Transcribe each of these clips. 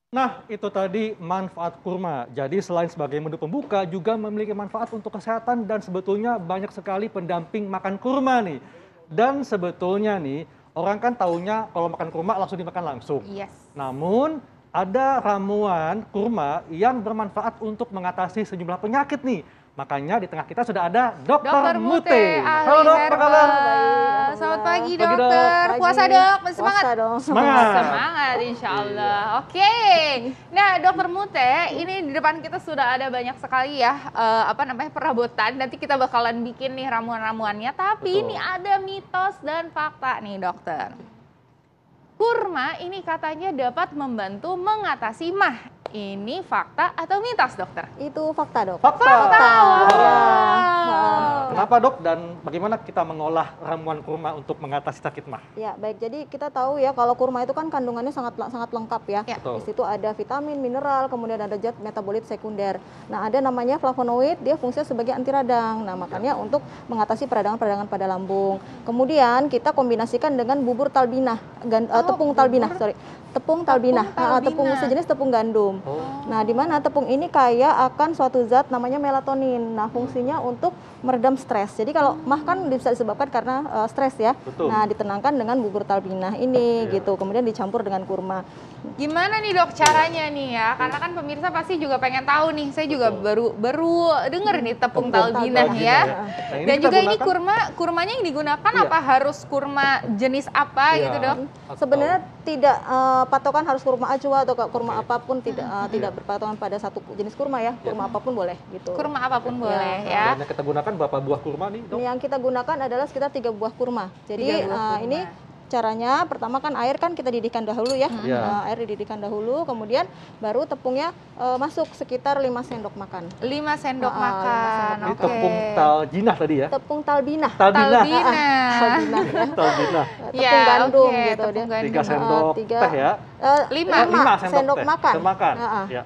Nah, itu tadi manfaat kurma. Jadi selain sebagai menu pembuka, juga memiliki manfaat untuk kesehatan dan sebetulnya banyak sekali pendamping makan kurma nih. Dan sebetulnya nih, orang kan taunya kalau makan kurma langsung dimakan langsung. Yes. Namun, ada ramuan kurma yang bermanfaat untuk mengatasi sejumlah penyakit nih. Makanya di tengah kita sudah ada Dokter Mute. Halo dok, apa kabar? Baik, selamat pagi Pagi, Dok. dokter. Puasa dok, masih semangat? Puasa dong. Semangat. Semangat insya Allah. Oke. Nah dokter Mute, ini di depan kita sudah ada banyak sekali ya perabotan. Nanti kita bakalan bikin nih ramuan-ramuannya. Tapi Betul. ini ada mitos dan fakta nih dokter. Kurma ini katanya dapat membantu mengatasi mah. Ini fakta atau mitos dokter? Itu fakta dok. Fakta. Wow. Nah, kenapa dok dan bagaimana kita mengolah ramuan kurma untuk mengatasi sakit mah? Ya baik, jadi kita tahu ya kalau kurma itu kan kandungannya sangat lengkap ya. Ya. Betul. Di situ ada vitamin, mineral, kemudian ada zat metabolit sekunder. Nah ada namanya flavonoid, dia fungsinya sebagai anti radang. Nah makanya untuk mengatasi peradangan-peradangan pada lambung. Kemudian kita kombinasikan dengan bubur talbinah, tepung talbinah, tepung talbinah, tepung sejenis tepung gandum. Oh. Nah, di mana tepung ini kaya akan suatu zat namanya melatonin. Nah, fungsinya untuk meredam stres. Jadi kalau mah kan bisa disebabkan karena stres ya. Betul. Nah, ditenangkan dengan bubur talbinah ini Iya. gitu. Kemudian dicampur dengan kurma. Gimana nih dok caranya nih ya? Karena kan pemirsa pasti juga pengen tahu nih. Saya juga baru denger nih tepung talbinah talbinah ya. Nah, ini Dan kita juga ini gunakan- kurmanya yang digunakan Iya. apa harus kurma jenis apa Iya. gitu dok? Atau- Sebenarnya tidak patokan harus kurma ajwa atau kurma Oke. apapun, tidak berpatokan pada satu jenis kurma ya. Kurma apapun boleh gitu. Kurma apapun Ya. boleh ya. Dan yang kita gunakan berapa buah kurma nih dok? Yang kita gunakan adalah sekitar 3 buah kurma. Jadi 3 buah kurma. ini caranya pertama kan air kan kita didihkan dahulu ya. Iya. Air dididihkan dahulu, kemudian baru tepungnya masuk sekitar 5 sendok makan. 5 sendok 5 makan. sendok Ini Oke. tepung taljinah tadi ya? Tepung talbinah. Talbinah. Talbinah ya. Talbinah. Tepung Ya, gandum oke, gitu tepung dia. gandum. 3 sendok tiga- teh ya? 5 lima sendok sendok teh. makan. Sendok makan. Ya.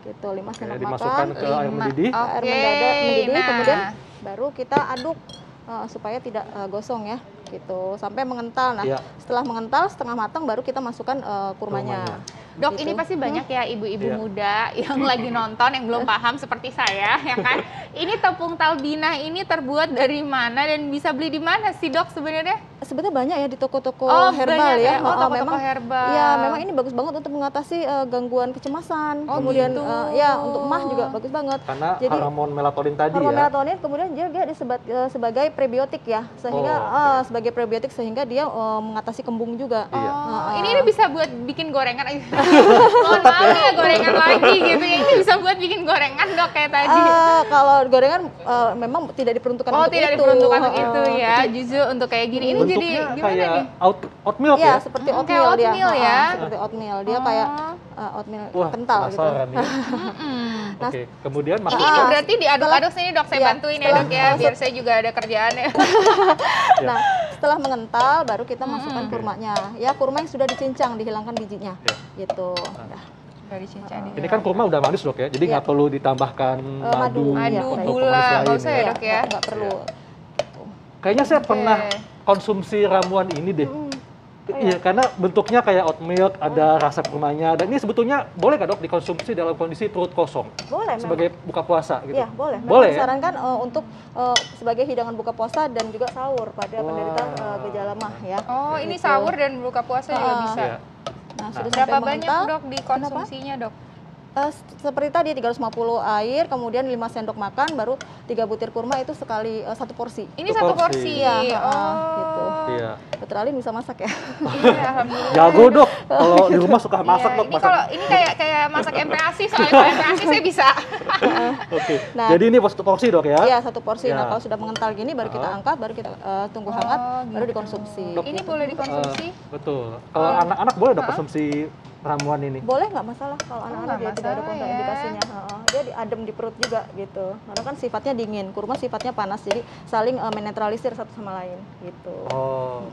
Gitu, 5 Oke, sendok dimasukkan makan. ke air mendidih. Air Oke, mendidih, nah. kemudian baru kita aduk supaya tidak gosong ya, gitu sampai mengental. Nah, Iya. setelah mengental setengah matang baru kita masukkan kurmanya. Dok, Gitu. ini pasti banyak ya ibu-ibu Iya. muda yang lagi nonton yang belum paham seperti saya, ya kan? Ini tepung talbinah ini terbuat dari mana dan bisa beli di mana sih dok sebenarnya? Sebenarnya banyak ya di toko-toko Oh, herbal banyak ya. ya? Oh, toko-toko memang, herbal. Ya, memang ini bagus banget untuk mengatasi gangguan kecemasan. Oh, Kemudian gitu. ya untuk mah juga bagus banget. Karena Jadi, hormon melatonin tadi hormon ya? melatonin kemudian dia sebagai prebiotik ya, sehingga Oh, sebagai prebiotik sehingga dia mengatasi kembung juga. Iya. Oh, ini bisa buat bikin gorengan. Mohon maaf ya gorengan lagi gitu ya. Ini bisa buat bikin gorengan dok kayak tadi. Kalau gorengan memang tidak diperuntukkan Oh, untuk tidak itu. diperuntukkan untuk itu ya. Justru untuk kayak gini. Ini jadi Bentuknya gimana kayak nih? oat milk Iya, ya? seperti Kayak oatmeal dia. oatmeal ya. Seperti oatmeal. Dia kayak oatmeal Wah, kental gitu. penasaran nih. Nah, Oke, kemudian Ini masukkan. berarti diaduk-aduk sini dok, saya Iya, bantuin ya dok ya, biar saya juga ada kerjaan ya. Nah, setelah mengental baru kita masukkan kurmanya. Ya, kurma yang sudah dicincang, dihilangkan bijinya. Iya. Gitu. Nah, Dari cincang Ini kan kurma udah manis dok ya, jadi nggak Iya. perlu ditambahkan madu, madu, Madu, atau gula, pemanis nggak lain usah ya. ya dok ya. nggak perlu. Kayaknya saya Oke. pernah konsumsi ramuan ini deh. Iya, karena bentuknya kayak oat milk, ada rasa kurmanya. Dan ini sebetulnya boleh nggak dok dikonsumsi dalam kondisi perut kosong Boleh memang. sebagai buka puasa gitu? Iya, boleh. Memang Boleh ya? disarankan untuk sebagai hidangan buka puasa dan juga sahur pada penderita gejala mah ya. Oh, ini Gitu. sahur dan buka puasa juga bisa. Iya. Nah, sudah Berapa sampai banyak mengental, dok dikonsumsinya dok? seperti tadi 350 air, kemudian 5 sendok makan, baru 3 butir kurma itu sekali satu porsi. Ini Satu satu porsi. porsi. Iya, Oh, gitu. Iya. Dokter Alin bisa masak ya? Iya, alhamdulillah. Jago dok, kalau di rumah suka masak Iya, dok. ini Masak. kalau ini kayak masak MPASI, soalnya kalau MPASI saya bisa. Oke. Nah. Jadi ini satu porsi dok ya? Iya, satu porsi. Ya. Nah, kalau sudah mengental gini baru kita angkat, baru kita tunggu hangat, baru gitu. dikonsumsi. Ini boleh dikonsumsi? Betul. Kalau anak-anak boleh dok konsumsi ramuan ini? Boleh nggak masalah kalau anak-anak nggak dia tidak ada masalah kontraindikasinya. Dia adem di perut juga gitu. Karena kan sifatnya dingin, kurma sifatnya panas, jadi saling menetralisir satu sama lain gitu. Oh.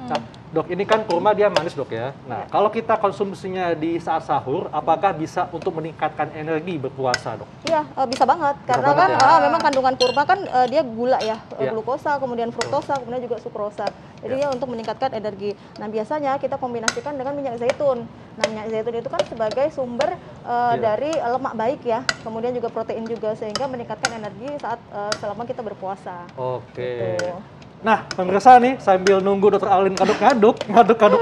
Nah, dok, ini kan kurma dia manis dok ya. Nah, kalau kita konsumsinya di saat sahur, apakah bisa untuk meningkatkan energi berpuasa dok? Iya, bisa banget. Karena banget kan ya? memang kandungan kurma kan dia gula ya, Iya. glukosa, kemudian fruktosa, kemudian juga sukrosa. Jadi dia untuk meningkatkan energi. Nah, biasanya kita kombinasikan dengan minyak zaitun. Nah, minyak zaitun itu kan sebagai sumber dari lemak baik ya, kemudian juga protein juga, sehingga meningkatkan energi saat selama kita berpuasa. Oke. Gitu. Nah, pemirsa nih, sambil nunggu dokter Alin ngaduk-ngaduk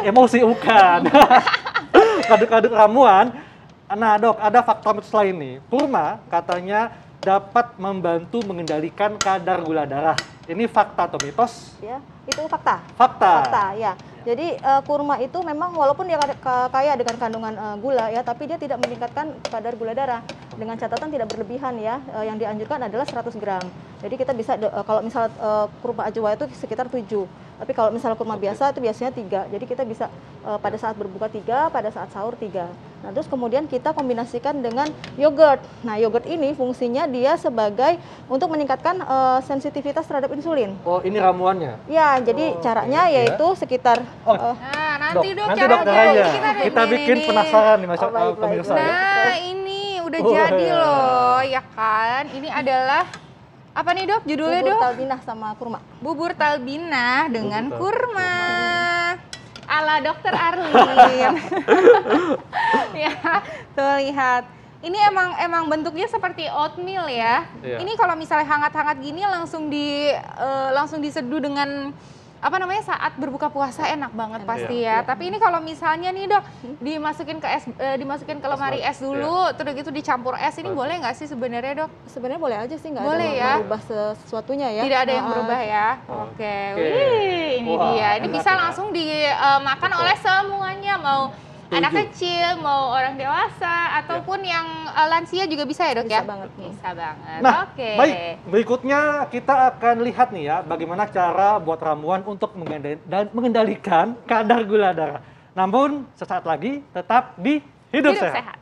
emosi bukan. Ngaduk-ngaduk ramuan. Nah dok, ada fakta mitos lain nih. Kurma katanya dapat membantu mengendalikan kadar gula darah. Ini fakta atau mitos? Ya, itu fakta. Fakta. Fakta, ya. Jadi kurma itu memang walaupun dia kaya dengan kandungan gula ya, tapi dia tidak meningkatkan kadar gula darah. Dengan catatan tidak berlebihan ya. Yang dianjurkan adalah 100 gram. Jadi kita bisa kalau misal kurma ajwa itu sekitar 7. Tapi kalau misal kurma biasa itu biasanya 3. Jadi kita bisa pada saat berbuka 3, pada saat sahur 3. Nah, terus kemudian kita kombinasikan dengan yogurt. Nah, yogurt ini fungsinya dia sebagai untuk meningkatkan sensitivitas terhadap insulin. Oh, ini ramuannya? Ya, jadi caranya oke, yaitu sekitar Nah, nanti dok nanti dok caranya. caranya. Kita nih, bikin nih. penasaran nih Oh, baik, pemirsa baik. ya. Nah, ini udah Oh, jadi iya. loh, ya kan? Ini adalah apa nih dok? Judulnya bubur dok? talbinah sama kurma. Bubur talbinah dengan Bubur kurma. Ala dokter Arlin. Ya, tuh lihat. Ini emang bentuknya seperti oatmeal ya. Iya. Ini kalau misalnya hangat-hangat gini langsung diseduh dengan apa namanya saat berbuka puasa enak banget pasti ya. Tapi ini kalau misalnya nih dok dimasukin ke dimasukin ke lemari es dulu, terus gitu dicampur es, ini boleh nggak sih sebenarnya dok? Sebenarnya boleh aja sih, nggak Boleh ada ya? berubah sesuatunya ya. Tidak ada yang berubah ya. Oke. Wih, ini Wah, dia. Ini enak bisa ya. langsung dimakan Betul. oleh semuanya, mau Setuju. anak kecil, mau orang dewasa, ataupun yang lansia juga bisa ya dok Bisa ya? banget. Bisa banget. Nah, Oke. baik. Berikutnya kita akan lihat nih ya bagaimana cara buat ramuan untuk mengendalikan kadar gula darah. Namun sesaat lagi tetap di Hidup Sehat.